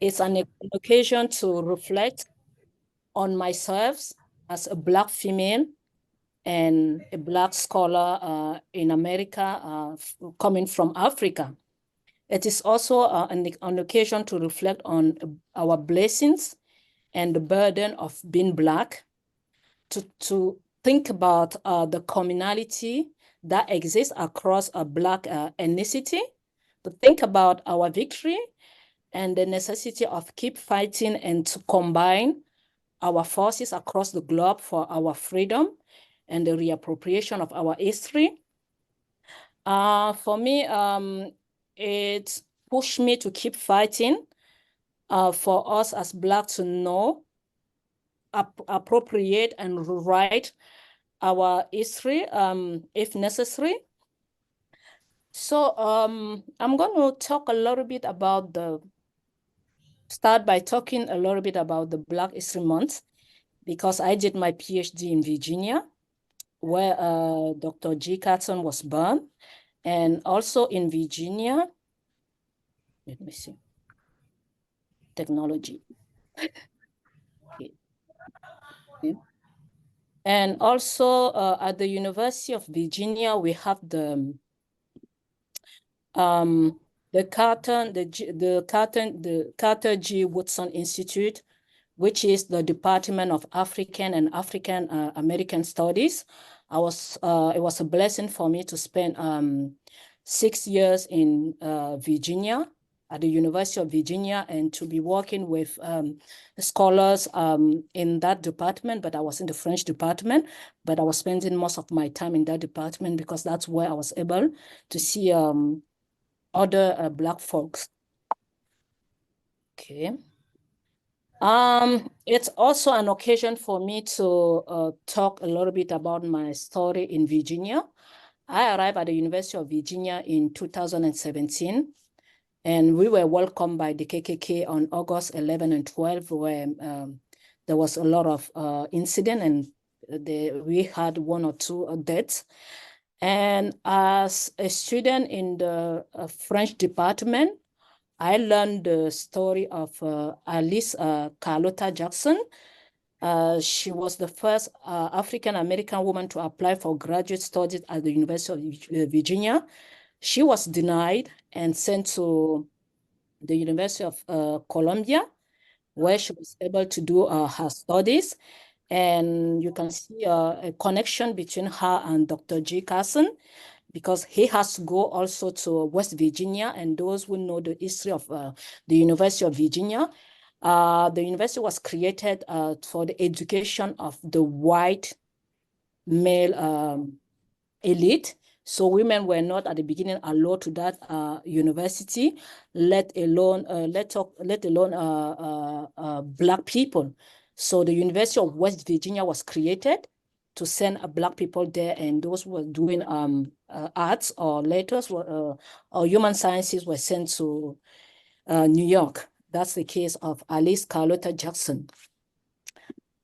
It's an occasion to reflect on myself as a Black female and a Black scholar in America, coming from Africa. It is also an occasion to reflect on our blessings and the burden of being Black, to think about the commonality that exists across a Black ethnicity, to think about our victory and the necessity of keep fighting and to combine our forces across the globe for our freedom and the reappropriation of our history. For me, it pushed me to keep fighting for us as Black to know, appropriate, and rewrite our history if necessary. So I'm going to talk a little bit about start by talking a little bit about the Black History Month, because I did my PhD in Virginia, where Dr. G. Carson was born, and also in Virginia, let me see, technology. Okay. Okay. And also at the University of Virginia, we have the Carter G. Woodson Institute, which is the Department of African and African American Studies. It was a blessing for me to spend 6 years in Virginia, at the University of Virginia, and to be working with scholars in that department. But I was in the French department, but I was spending most of my time in that department because that's where I was able to see other Black folks. Okay. It's also an occasion for me to talk a little bit about my story in Virginia. I arrived at the University of Virginia in 2017, and we were welcomed by the KKK on August 11 and 12, where there was a lot of incident, and we had 1 or 2 deaths. And as a student in the French department, I learned the story of Alice Carlotta Jackson. She was the first African-American woman to apply for graduate studies at the University of Virginia. She was denied and sent to the University of Columbia, where she was able to do her studies. And you can see a connection between her and Dr. G. Carson, because he has to go also to West Virginia. And those who know the history of the University of Virginia, the university was created for the education of the white male elite. So women were not at the beginning allowed to that university, let alone Black people. So the University of West Virginia was created to send Black people there, and those who were doing arts or letters or human sciences were sent to New York. That's the case of Alice Carlotta Jackson.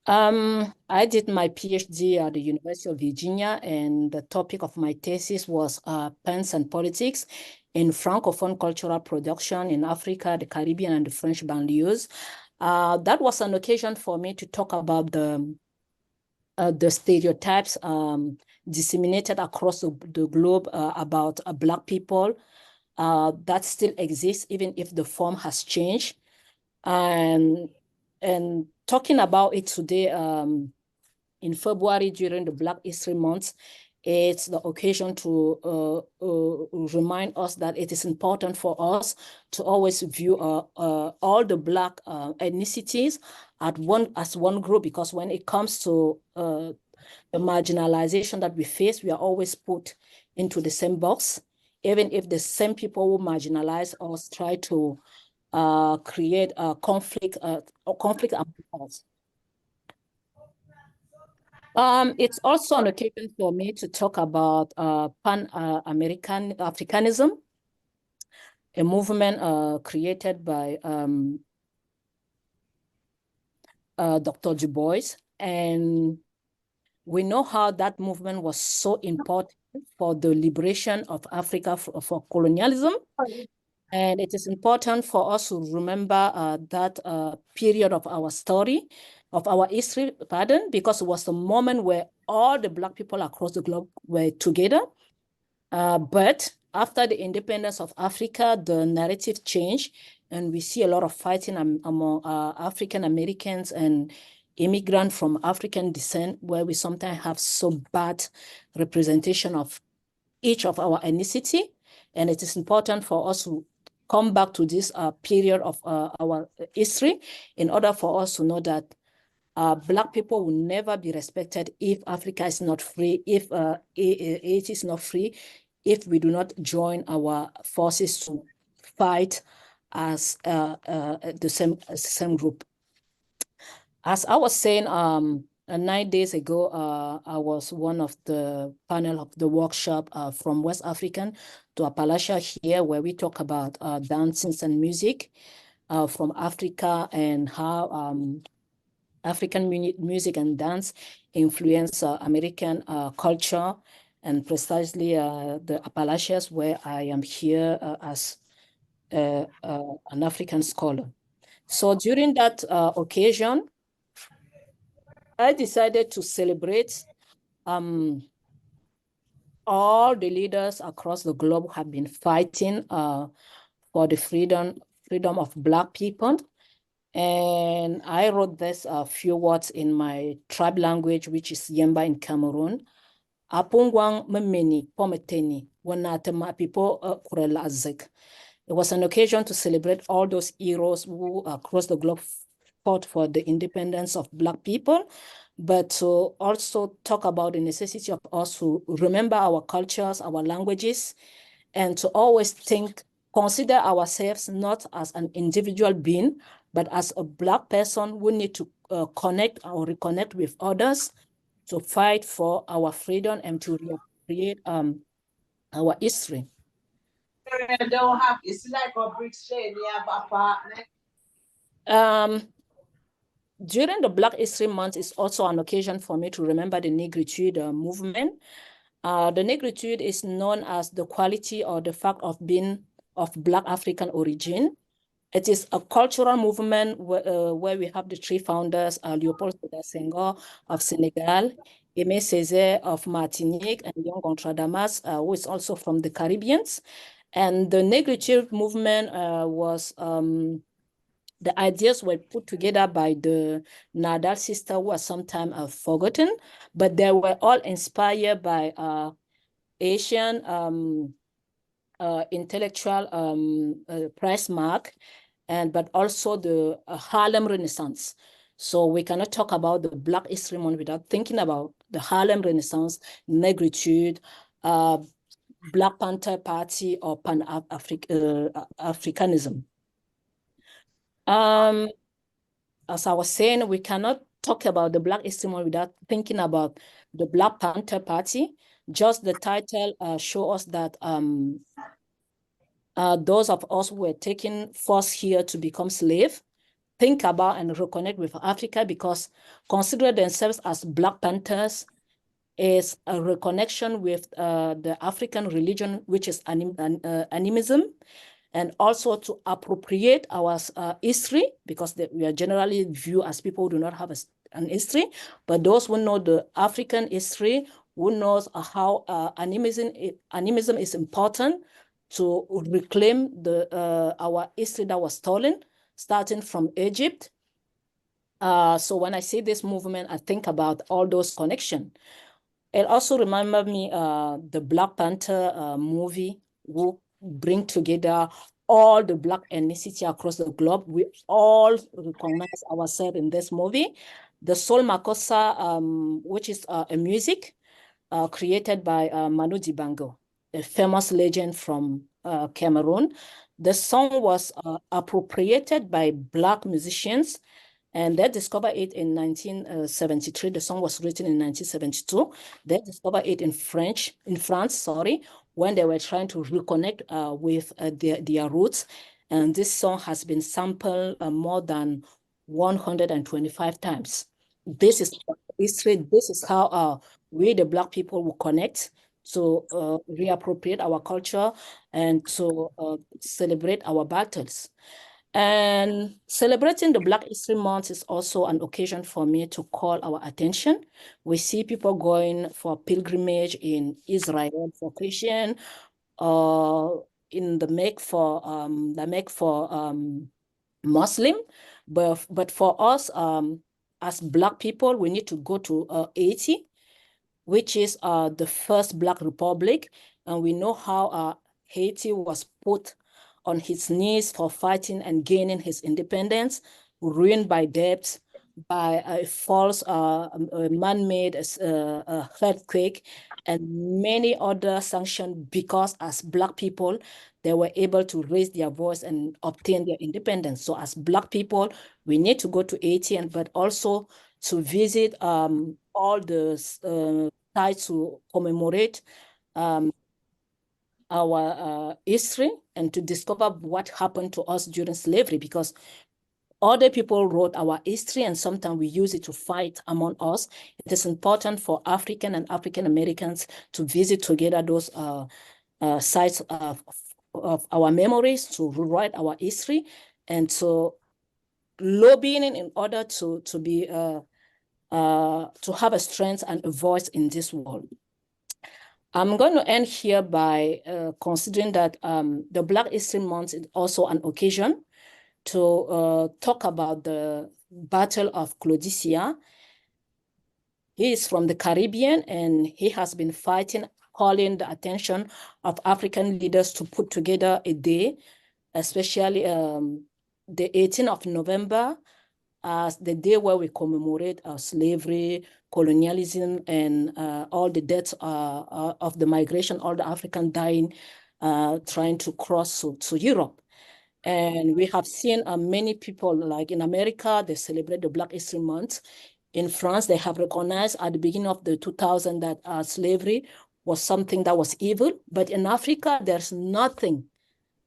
I did my PhD at the University of Virginia, and the topic of my thesis was Pens and Politics in Francophone Cultural Production in Africa, the Caribbean, and the French banlieues. That was an occasion for me to talk about the stereotypes disseminated across the globe about Black people that still exists, even if the form has changed. And talking about it today in February during the Black History Month, it's the occasion to remind us that it is important for us to always view all the Black ethnicities as one group, because when it comes to the marginalization that we face, we are always put into the same box, even if the same people who marginalize us try to create a conflict among us. It's also an occasion for me to talk about Pan-American Africanism, a movement created by Dr. Du Bois. And we know how that movement was so important for the liberation of Africa for colonialism. And it is important for us to remember that period of our story, of our history, pardon, because it was the moment where all the Black people across the globe were together. But after the independence of Africa, the narrative changed, and we see a lot of fighting among African Americans and immigrants from African descent, where we sometimes have so bad representation of each of our ethnicity. And it is important for us to come back to this period of our history in order for us to know that Black people will never be respected if Africa is not free, if it is not free, if we do not join our forces to fight as the same group. As I was saying, 9 days ago, I was one of the panel of the workshop from West African to Appalachia here, where we talk about dances and music from Africa and how African music and dance influence American culture, and precisely the Appalachians, where I am here as an African scholar. So during that occasion, I decided to celebrate all the leaders across the globe have been fighting for the freedom of Black people. And I wrote this few words in my tribe language, which is Yemba in Cameroon. Apungwang memeni pometeni wanatema people kurelazik. It was an occasion to celebrate all those heroes who across the globe fought for the independence of Black people, but to also talk about the necessity of us to remember our cultures, our languages, and to always consider ourselves not as an individual being, but as a Black person who need to connect or reconnect with others to fight for our freedom and to recreate our history. During the Black History Month is also an occasion for me to remember the Negritude movement. The Negritude is known as the quality or the fact of being of Black African origin. It is a cultural movement where we have the three founders, Léopold Sédar Senghor of Senegal, Aimé Césaire of Martinique, and Young Damas, who is also from the Caribbeans. And the Negritude movement was the ideas were put together by the Nadal sister, who are sometimes forgotten, but they were all inspired by Asian intellectual price mark, but also the Harlem Renaissance. So we cannot talk about the Black History Month without thinking about the Harlem Renaissance, Negritude, Black Panther Party, or Pan-Africanism. As I was saying, we cannot talk about the Black History Month without thinking about the Black Panther Party. Just the title shows us that those of us who were taken forced here to become slaves think about and reconnect with Africa, because consider themselves as Black Panthers is a reconnection with the African religion, which is animism, and also to appropriate our history, because we are generally viewed as people who do not have an history, but those who know the African history, who knows how animism is important to reclaim our history that was stolen, starting from Egypt. So when I see this movement, I think about all those connections. It also reminded me the Black Panther movie, who bring together all the Black ethnicity across the globe. We all recognize ourselves in this movie. The Soul Makossa, which is a music created by Manu Dibango, a famous legend from Cameroon. The song was appropriated by Black musicians, and they discovered it in 1973. The song was written in 1972. They discovered it in France, when they were trying to reconnect with their roots. And this song has been sampled more than 125 times. This is history. This is how we, the Black people, will connect to reappropriate our culture and to celebrate our battles. And celebrating the Black History Month is also an occasion for me to call our attention. We see people going for pilgrimage in Israel for Christian, in the Mecca for Muslim, but for us as Black people, we need to go to Haiti, which is the first Black republic, and we know how Haiti was put on his knees for fighting and gaining his independence, ruined by debts, by a false man-made earthquake, and many other sanctions, because as Black people, they were able to raise their voice and obtain their independence. So as Black people, we need to go to Haiti, but also to visit all the sites to commemorate our history and to discover what happened to us during slavery, because other people wrote our history and sometimes we use it to fight among us. It is important for African and African Americans to visit together those sites of our memories, to rewrite our history, and to lobbying in order to have a strength and a voice in this world. I'm going to end here by considering that the Black History Month is also an occasion to talk about the Battle of Clodesia. He is from the Caribbean, and he has been fighting, calling the attention of African leaders to put together a day, especially the 18th of November, as the day where we commemorate slavery, colonialism, and all the deaths of the migration, all the African dying, trying to cross to Europe. And we have seen many people, like in America, they celebrate the Black History Month. In France, they have recognized at the beginning of the 2000s that slavery was something that was evil. But in Africa, there's nothing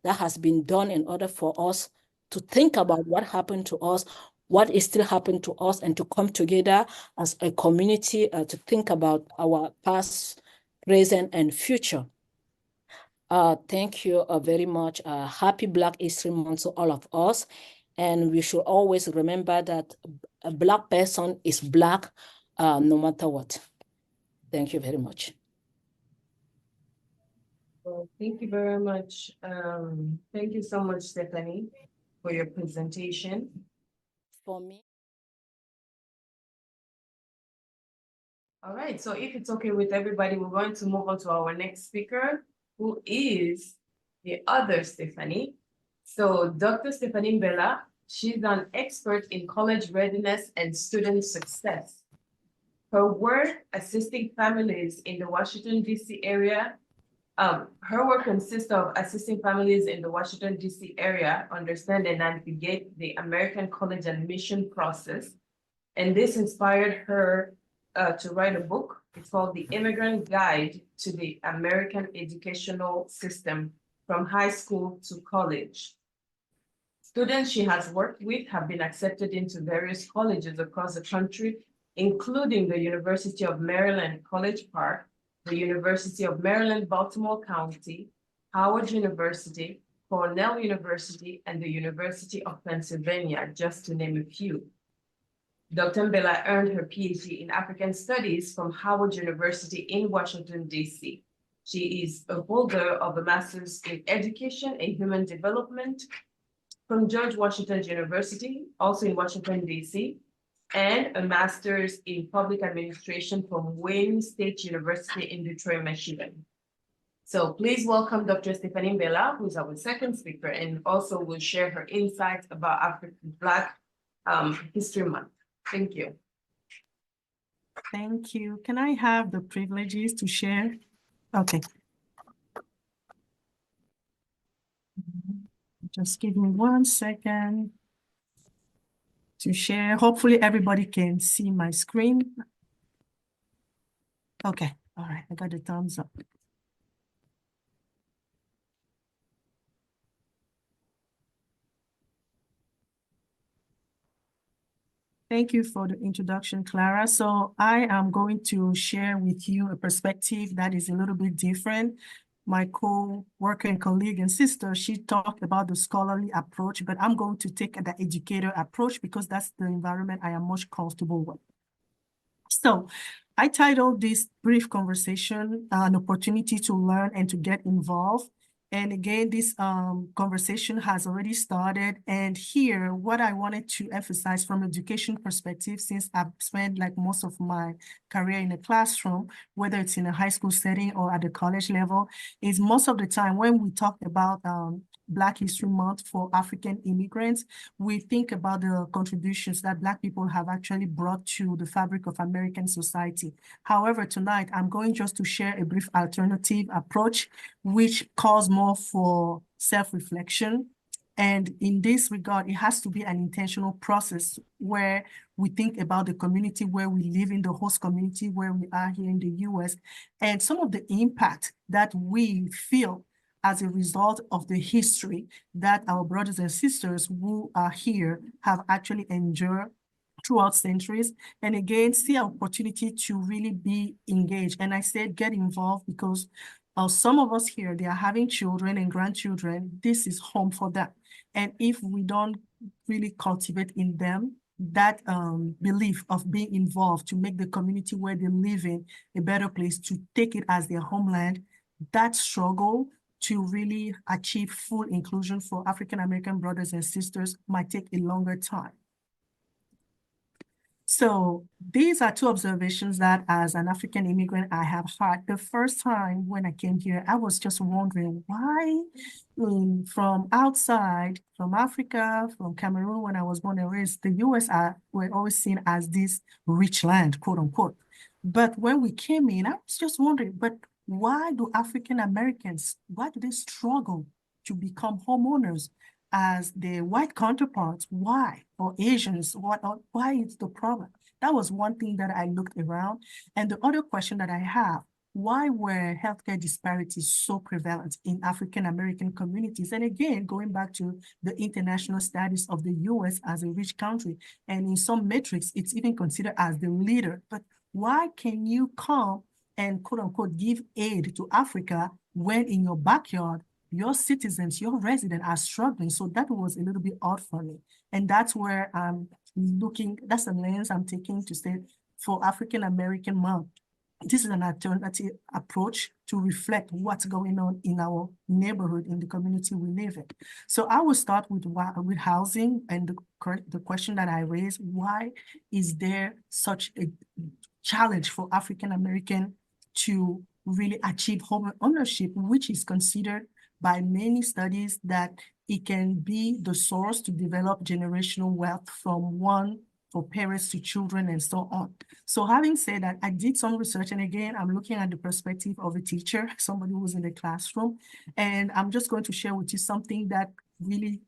that has been done in order for us to think about what happened to us, what is still happening to us, and to come together as a community to think about our past, present, and future. Thank you very much. Happy Black History Month to all of us. And we should always remember that a Black person is Black no matter what. Thank you very much. Well, thank you very much. Thank you so much, Stephanie, for your presentation. For me. All right, so if it's okay with everybody, we're going to move on to our next speaker, who is the other Stephanie. So Dr. Stephanie Mbela, she's an expert in college readiness and student success. Her work assisting families in the Washington, D.C. area, her work consists of assisting families in the Washington, D.C. area understand and navigate the American college admission process. And this inspired her to write a book. It's called The Immigrant Guide to the American Educational System from High School to College. Students she has worked with have been accepted into various colleges across the country, including the University of Maryland, College Park, the University of Maryland, Baltimore County, Howard University, Cornell University, and the University of Pennsylvania, just to name a few. Dr. Mbela earned her PhD in African Studies from Howard University in Washington, D.C. She is a holder of a Master's in Education and Human Development from George Washington University, also in Washington, D.C., and a Master's in Public Administration from Wayne State University in Detroit, Michigan. So please welcome Dr. Stephanie Mbela, who's our second speaker, and also will share her insights about African Black History Month. Thank you. Thank you. Can I have the privileges to share? Okay. Just give me 1 second to share. Hopefully everybody can see my screen. Okay, all right, I got the thumbs up. Thank you for the introduction, Clara. So I am going to share with you a perspective that is a little bit different. My co-worker and colleague and sister, she talked about the scholarly approach, but I'm going to take the educator approach because that's the environment I am most comfortable with. So I titled this brief conversation, an opportunity to learn and to get involved. And again, this conversation has already started. And here, what I wanted to emphasize from education perspective, since I've spent like most of my career in a classroom, whether it's in a high school setting or at the college level, is most of the time when we talk about Black History Month for African immigrants, we think about the contributions that Black people have actually brought to the fabric of American society. However, tonight, I'm going just to share a brief alternative approach, which calls more for self-reflection. And in this regard, it has to be an intentional process where we think about the community where we live in, the host community where we are here in the US, and some of the impact that we feel as a result of the history that our brothers and sisters who are here have actually endured throughout centuries. And again, see an opportunity to really be engaged. And I said get involved because some of us here, they are having children and grandchildren. This is home for them. And if we don't really cultivate in them that belief of being involved to make the community where they live in a better place, to take it as their homeland, that struggle to really achieve full inclusion for African-American brothers and sisters might take a longer time. So these are two observations that as an African immigrant, I have had. The first time when I came here, I was just wondering why from outside, from Africa, from Cameroon, when I was born and raised, the US were always seen as this rich land, quote unquote. But when we came in, I was just wondering, but why do African Americans, why do they struggle to become homeowners as their white counterparts? Why? Or Asians, why is the problem? That was one thing that I looked around. And the other question that I have, why were healthcare disparities so prevalent in African American communities? And again, going back to the international status of the US as a rich country, and in some metrics, it's even considered as the leader. But why can you come and quote unquote give aid to Africa when in your backyard, your citizens, your residents are struggling? So that was a little bit odd for me. And that's where I'm looking, that's the lens I'm taking to say for African-American month, this is an alternative approach to reflect what's going on in our neighborhood, in the community we live in. So I will start with housing and the question that I raised, why is there such a challenge for African-American to really achieve home ownership, which is considered by many studies that it can be the source to develop generational wealth from one for parents to children and so on. So having said that, I did some research, and again, I'm looking at the perspective of a teacher, somebody who's in the classroom, and I'm just going to share with you something that really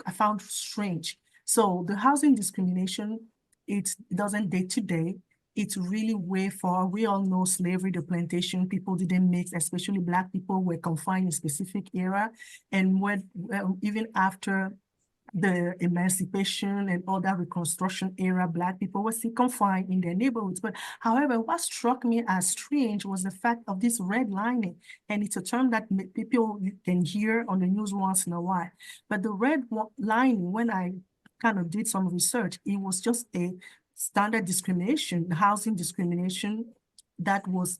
I found strange. So the housing discrimination, it doesn't date today. It's really way far. We all know slavery, the plantation, people didn't mix, especially Black people were confined in a specific era. And even after the emancipation and all that Reconstruction era, Black people were still confined in their neighborhoods. But however, what struck me as strange was the fact of this redlining. And it's a term that people can hear on the news once in a while. But the redlining, when I kind of did some research, it was just a standard discrimination, housing discrimination, that was,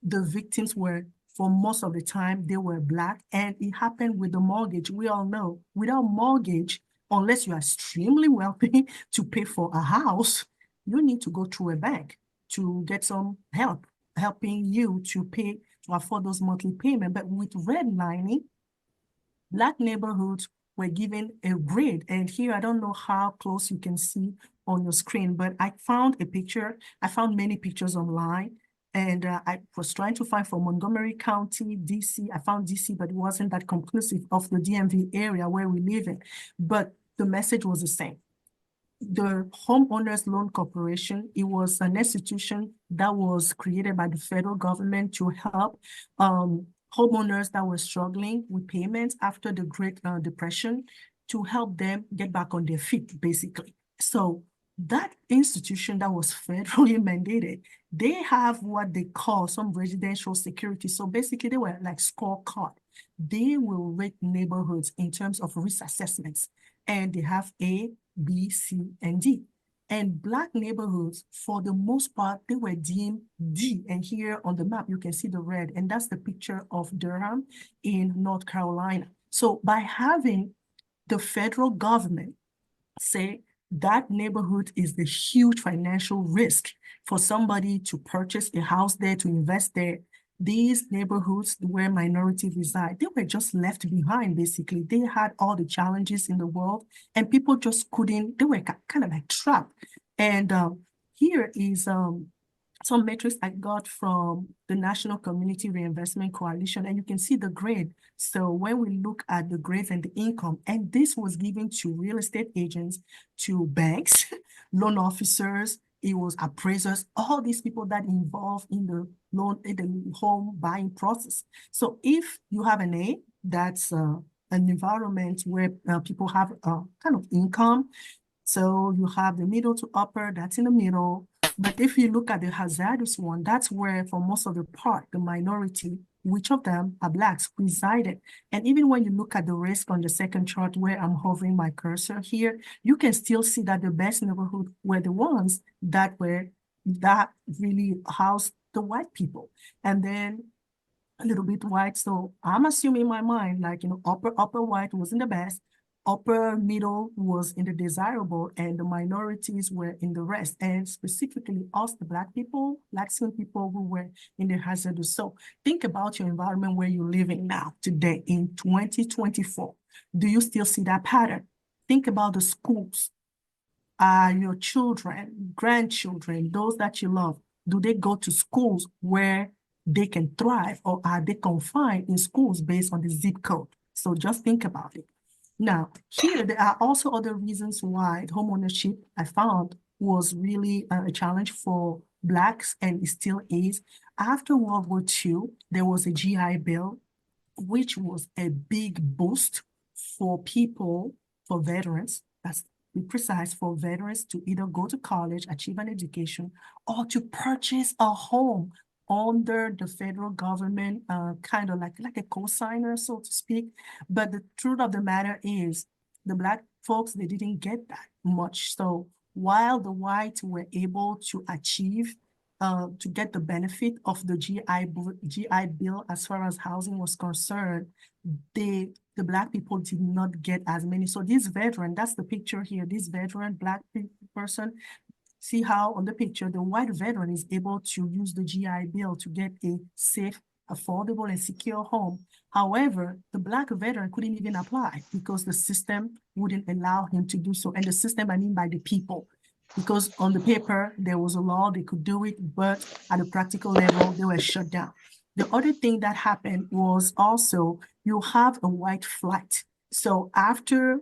the victims were, for most of the time, they were Black, and it happened with the mortgage. We all know, without mortgage, unless you are extremely wealthy to pay for a house, you need to go through a bank to get some help, helping you to pay, to afford those monthly payments. But with redlining, Black neighborhoods were given a grade. And here, I don't know how close you can see on your screen, but I found a picture. I found many pictures online, and I was trying to find for Montgomery County, DC. I found DC, but it wasn't that conclusive of the DMV area where we live in. But the message was the same. The Homeowners Loan Corporation, it was an institution that was created by the federal government to help homeowners that were struggling with payments after the Great Depression, to help them get back on their feet, basically. So that institution that was federally mandated, they have what they call some residential security. So basically they were like scorecard. They will rate neighborhoods in terms of risk assessments, and they have A, B, C, and D. And Black neighborhoods, for the most part, they were deemed D. And here on the map, you can see the red, and that's the picture of Durham in North Carolina. So by having the federal government say that neighborhood is the huge financial risk for somebody to purchase a house there, to invest there, these neighborhoods where minorities reside, they were just left behind, basically. They had all the challenges in the world, and people just couldn't, they were kind of like trapped. And here is some metrics I got from the National Community Reinvestment Coalition, and you can see the grade. So when we look at the grades and the income, and this was given to real estate agents, to banks, loan officers, it was appraisers, all these people that involved in the loan, in the home buying process. So if you have an A, that's an environment where people have kind of income. So you have the middle to upper, that's in the middle. But if you look at the hazardous one, that's where for most of the part, the minority, which of them are Blacks, resided. And even when you look at the risk on the second chart where I'm hovering my cursor here, you can still see that the best neighborhood were the ones that really housed the white people. And then a little bit white. So I'm assuming in my mind, like, upper white wasn't the best, upper middle was in the desirable, and the minorities were in the rest, and specifically us, the Black people, Black skin people who were in the hazardous. So think about your environment where you're living now, today in 2024. Do you still see that pattern? Think about the schools. Your children, grandchildren, those that you love, do they go to schools where they can thrive, or are they confined in schools based on the zip code? So just think about it. Now, here, there are also other reasons why homeownership, I found, was really a challenge for Blacks, and it still is. After World War II, there was a GI Bill, which was a big boost for people, for veterans, that's be precise, for veterans to either go to college, achieve an education, or to purchase a home under the federal government, kind of like a co-signer, so to speak. But the truth of the matter is, the Black folks, they didn't get that much. So while the whites were able to achieve, to get the benefit of the GI Bill as far as housing was concerned, the Black people did not get as many. So this veteran, that's the picture here, this veteran Black person, see how on the picture, the white veteran is able to use the GI Bill to get a safe, affordable, and secure home. However, the Black veteran couldn't even apply because the system wouldn't allow him to do so. And the system, I mean by the people, because on the paper, there was a law, they could do it, but at a practical level, they were shut down. The other thing that happened was also, you have a white flight. So after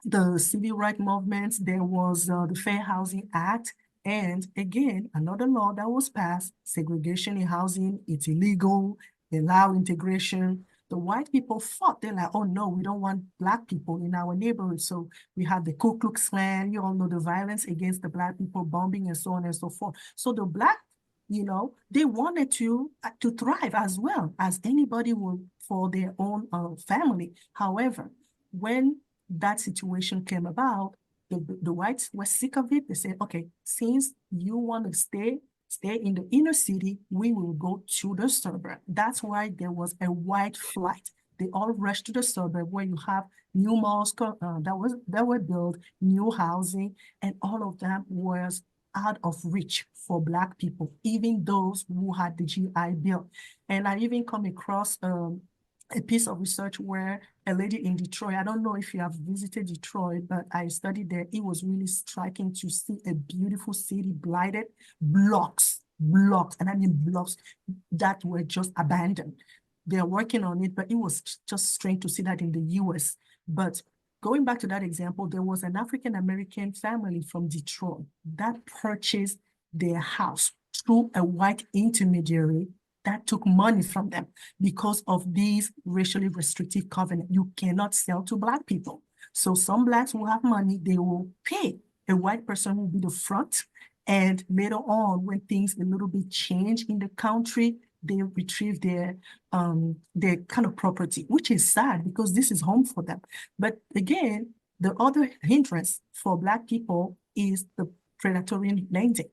the civil rights movements, there was the Fair Housing Act. And again, another law that was passed, segregation in housing, it's illegal, allow integration. The white people fought, they're like, oh no, we don't want Black people in our neighborhood. So we have the Ku Klux Klan, you all know the violence against the Black people, bombing and so on and so forth. So the Black, they wanted to thrive as well as anybody would for their own family. However, when that situation came about, the whites were sick of it. They said, okay, since you want to stay in the inner city, we will go to the suburb. That's why there was a white flight. They all rushed to the suburb where you have new malls that were built, new housing, and all of that was out of reach for Black people, even those who had the GI Bill. And I even come across a piece of research where a lady in Detroit, I don't know if you have visited Detroit, but I studied there. It was really striking to see a beautiful city blighted, blocks, and I mean blocks that were just abandoned. They're working on it, but it was just strange to see that in the US. But going back to that example, there was an African-American family from Detroit that purchased their house through a white intermediary that took money from them because of these racially restrictive covenants. You cannot sell to Black people. So some Blacks will have money, they will pay a white person will be the front. And later on, when things a little bit change in the country, they retrieve their kind of property, which is sad because this is home for them. But again, the other hindrance for Black people is the predatory lending.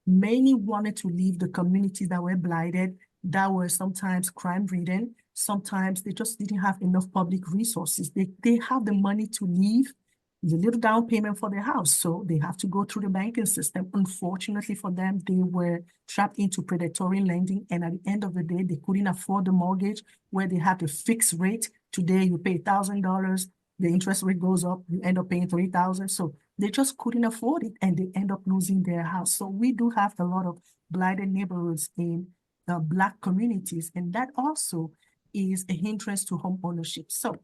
Many wanted to leave the communities that were blighted, that were sometimes crime-ridden. Sometimes they just didn't have enough public resources. They have the money to leave, the little down payment for their house, so they have to go through the banking system. Unfortunately for them, they were trapped into predatory lending, and at the end of the day, they couldn't afford the mortgage where they had a fixed rate. Today, you pay $1,000, the interest rate goes up, you end up paying $3,000. So they just couldn't afford it, and they end up losing their house. So we do have a lot of blighted neighborhoods in the Black communities, and that also is a hindrance to home ownership. So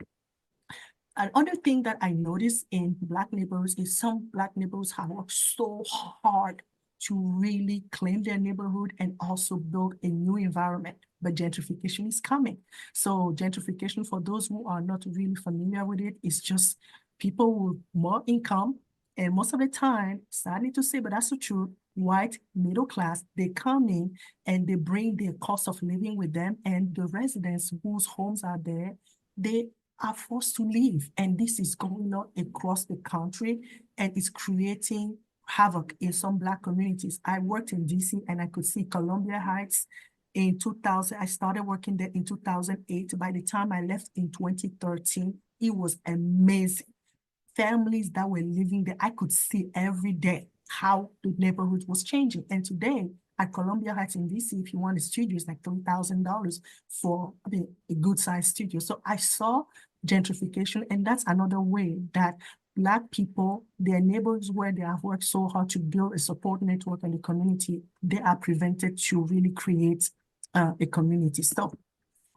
another thing that I noticed in Black neighborhoods is some Black neighborhoods have worked so hard to really claim their neighborhood and also build a new environment. But gentrification is coming. So gentrification, for those who are not really familiar with it, is just people with more income. And most of the time, sadly to say, but that's the truth, white, middle class, they come in and they bring their cost of living with them. And the residents whose homes are there, they are forced to leave. And this is going on across the country, and it's creating havoc in some Black communities. I worked in DC and I could see Columbia Heights in 2000. I started working there in 2008. By the time I left in 2013, it was amazing. Families that were living there, I could see every day how the neighborhood was changing. And today at Columbia Heights in DC, if you want a studio, it's like $3,000 for a good sized studio. So I saw gentrification, and that's another way that Black people, their neighborhoods where they have worked so hard to build a support network in the community, they are prevented to really create a community. So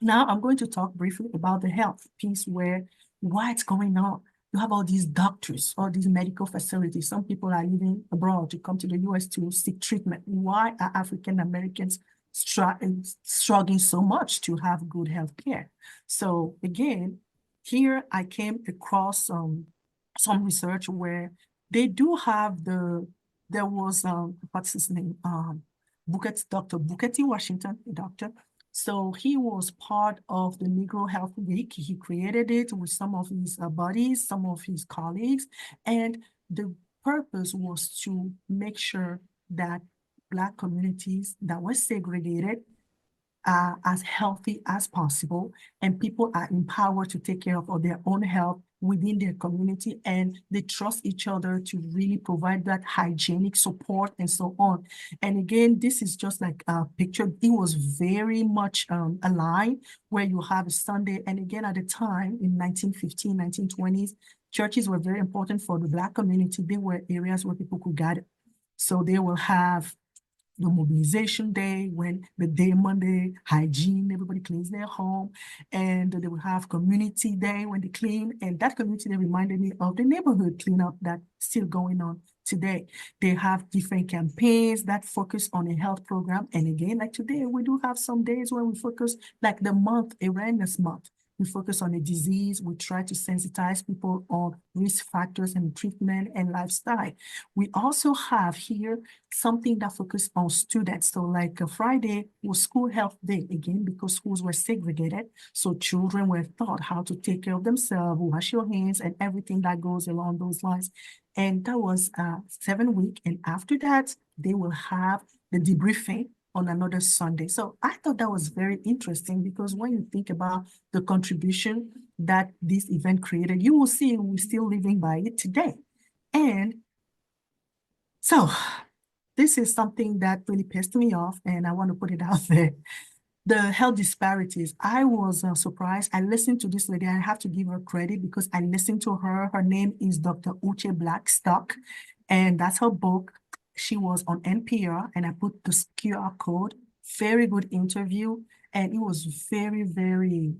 now I'm going to talk briefly about the health piece, where what's going on. You have all these doctors, all these medical facilities. Some people are leaving abroad to come to the US to seek treatment. Why are African Americans struggling so much to have good health care? So again, here I came across some research where they do have there was, what's his name? Dr. Booker T. Washington, a doctor. So he was part of the Negro Health Week. He created it with some of his buddies, some of his colleagues, and the purpose was to make sure that Black communities that were segregated are as healthy as possible, and people are empowered to take care of their own health within their community, and they trust each other to really provide that hygienic support and so on. And again, this is just like a picture. It was very much aligned, where you have a Sunday. And again, at the time in 1915, 1920s, churches were very important for the Black community. They were areas where people could gather. So they will have the mobilization day, when the day Monday, hygiene, everybody cleans their home, and they will have community day when they clean, and that community day reminded me of the neighborhood cleanup that's still going on today. They have different campaigns that focus on a health program, and again, like today, we do have some days where we focus, like the month, awareness month. We focus on a disease. We try to sensitize people on risk factors and treatment and lifestyle. We also have here something that focuses on students. So like a Friday was school health day, again, because schools were segregated. So children were taught how to take care of themselves, wash your hands, and everything that goes along those lines. And that was 7 weeks. And after that, they will have the debriefing on another Sunday. So I thought that was very interesting, because when you think about the contribution that this event created, you will see we're still living by it today. And so this is something that really pissed me off, and I want to put it out there. The health disparities. I was surprised. I listened to this lady. I have to give her credit because I listened to her. Her name is Dr. Uche Blackstock, and that's her book. She was on NPR, and I put the QR code. Very good interview, and it was very, very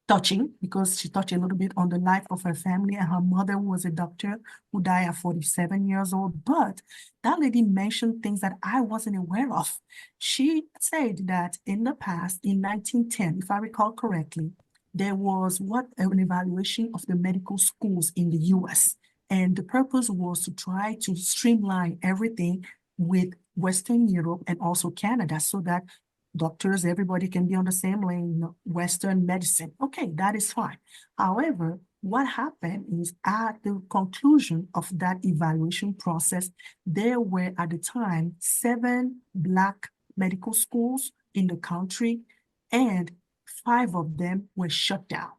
touching, because she touched a little bit on the life of her family, and her mother was a doctor who died at 47 years old. But that lady mentioned things that I wasn't aware of. She said that in the past, in 1910, if I recall correctly, there was an evaluation of the medical schools in the US. And the purpose was to try to streamline everything with Western Europe and also Canada so that doctors, everybody can be on the same lane, Western medicine. Okay, that is fine. However, what happened is at the conclusion of that evaluation process, there were at the time 7 Black medical schools in the country, and 5 of them were shut down.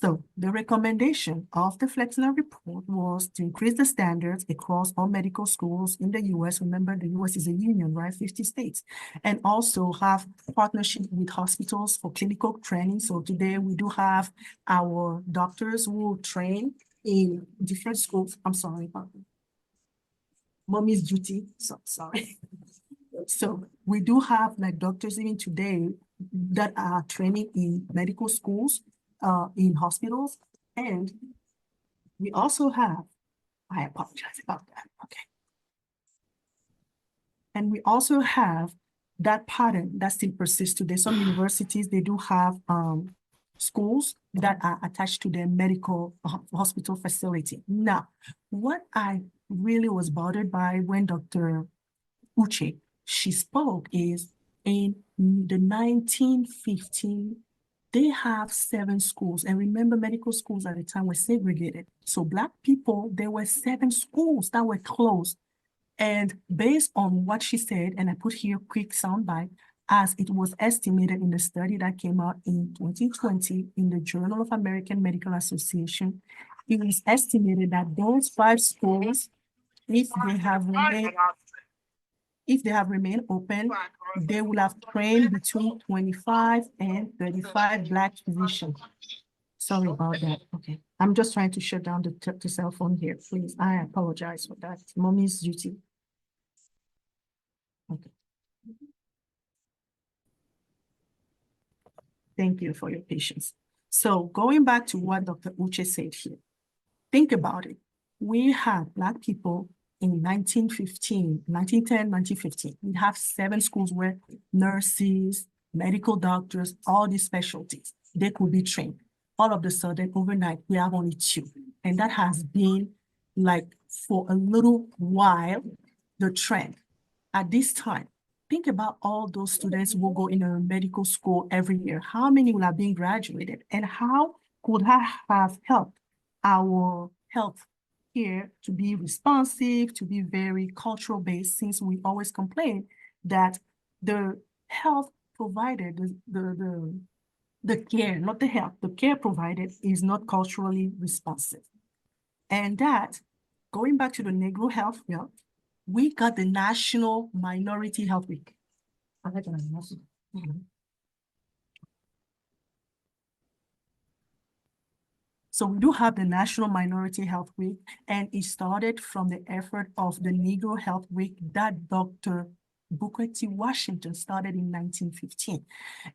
So the recommendation of the Flexner report was to increase the standards across all medical schools in the US. Remember, the US is a union, right? 50 states. And also have partnership with hospitals for clinical training. So today we do have our doctors who train in different schools. I'm sorry, mommy's duty, so sorry. So we do have like doctors even today that are training in medical schools, in hospitals, and we also have, I apologize about that, okay. And we also have that pattern that still persists today. Some universities, they do have schools that are attached to their medical hospital facility. Now, what I really was bothered by when Dr. Uche, she spoke is in the 1915, they have 7 schools. And remember, medical schools at the time were segregated. So Black people, there were 7 schools that were closed. And based on what she said, and I put here a quick soundbite, as it was estimated in the study that came out in 2020 in the Journal of American Medical Association, it was estimated that those 5 schools, if they have remained open, they will have trained between 25 and 35 Black physicians. Sorry about that. Okay, I'm just trying to shut down the cell phone here, please. I apologize for that. Mommy's duty. Okay. Thank you for your patience. So going back to what Dr. Uche said here, think about it. We have Black people in 1910, 1915. We have 7 schools where nurses, medical doctors, all these specialties, they could be trained. All of a sudden, overnight, we have only 2. And that has been like for a little while, the trend. At this time, think about all those students who go in a medical school every year. How many will have been graduated? And how could that have helped our health here to be responsive, to be very cultural based, since we always complain that the health provided, the care, not the health, the care provided is not culturally responsive. And that, going back to the Negro Health Week, we got the National Minority Health Week. So we do have the National Minority Health Week, and it started from the effort of the Negro Health Week that Dr. Booker T. Washington started in 1915.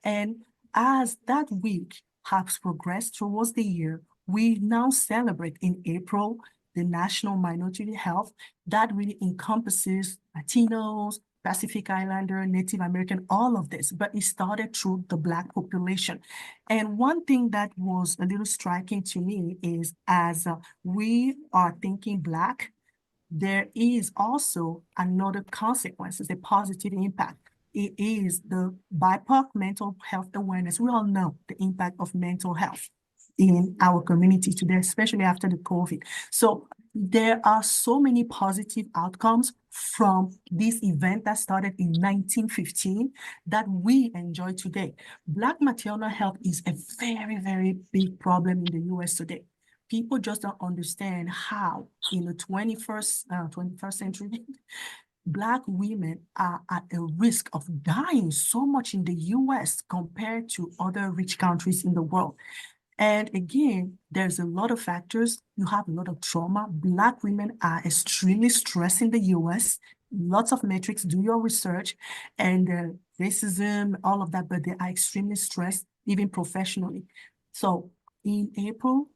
And as that week has progressed towards the year, we now celebrate in April the National Minority Health that really encompasses Latinos, Pacific Islander, Native American, all of this, but it started through the Black population. And one thing that was a little striking to me is as we are thinking Black, there is also another consequence, a positive impact. It is the BIPOC mental health awareness. We all know the impact of mental health in our community today, especially after the COVID. So there are so many positive outcomes from this event that started in 1915 that we enjoy today. Black maternal health is a very, very big problem in the US today. People just don't understand how in the 21st century, Black women are at a risk of dying so much in the US compared to other rich countries in the world. And again, there's a lot of factors. You have a lot of trauma. Black women are extremely stressed in the US. Lots of metrics, do your research, and racism, all of that, but they are extremely stressed, even professionally. So in April,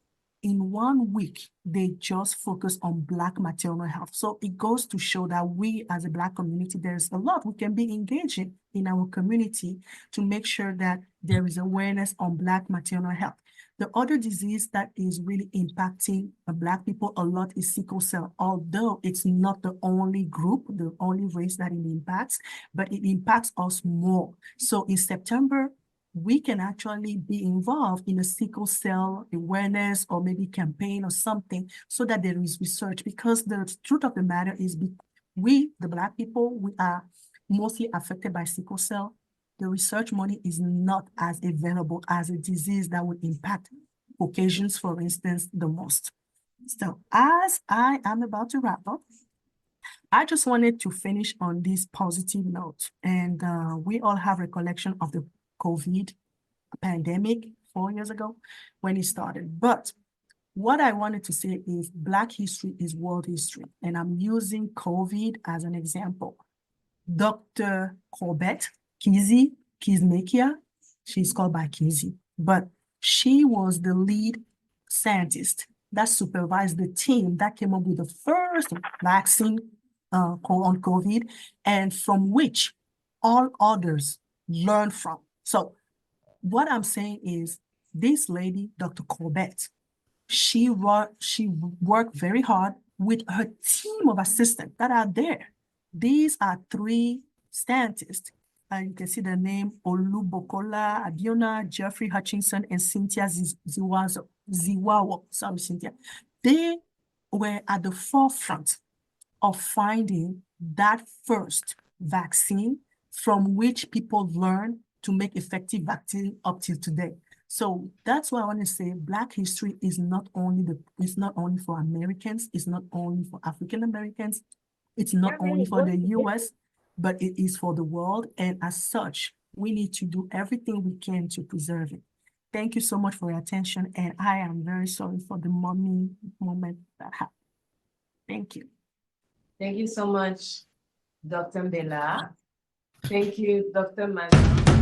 in 1 week, they just focus on Black maternal health. So it goes to show that we as a Black community, there's a lot we can be engaging in our community to make sure that there is awareness on Black maternal health. The other disease that is really impacting Black people a lot is sickle cell, although it's not the only group, the only race that it impacts, but it impacts us more. So in September, we can actually be involved in a sickle cell awareness or maybe campaign or something so that there is research, because the truth of the matter is we, the Black people, we are mostly affected by sickle cell. The research money is not as available as a disease that would impact Caucasians, for instance, the most. So as I am about to wrap up, I just wanted to finish on this positive note. And we all have recollection of the COVID pandemic 4 years ago when it started. But what I wanted to say is Black history is world history. And I'm using COVID as an example. Dr. Corbett, Kizmekia, she's called by Kizi, but she was the lead scientist that supervised the team that came up with the first vaccine on COVID, and from which all others learned from. So what I'm saying is this lady, Dr. Corbett, she worked very hard with her team of assistants that are there. These are 3 scientists. You can see the name Olubokola Abiona, Jeffrey Hutchinson, and Cynthia Ziwawo. Sorry, Cynthia. They were at the forefront of finding that first vaccine from which people learn to make effective vaccine up till today. So that's why I want to say Black history is not only for Americans, it's not only for African Americans, it's not only for the US, but it is for the world. And as such, we need to do everything we can to preserve it. Thank you so much for your attention. And I am very sorry for the mommy moment that happened. Thank you. Thank you so much, Dr. Mbela. Thank you, Dr. Mazam.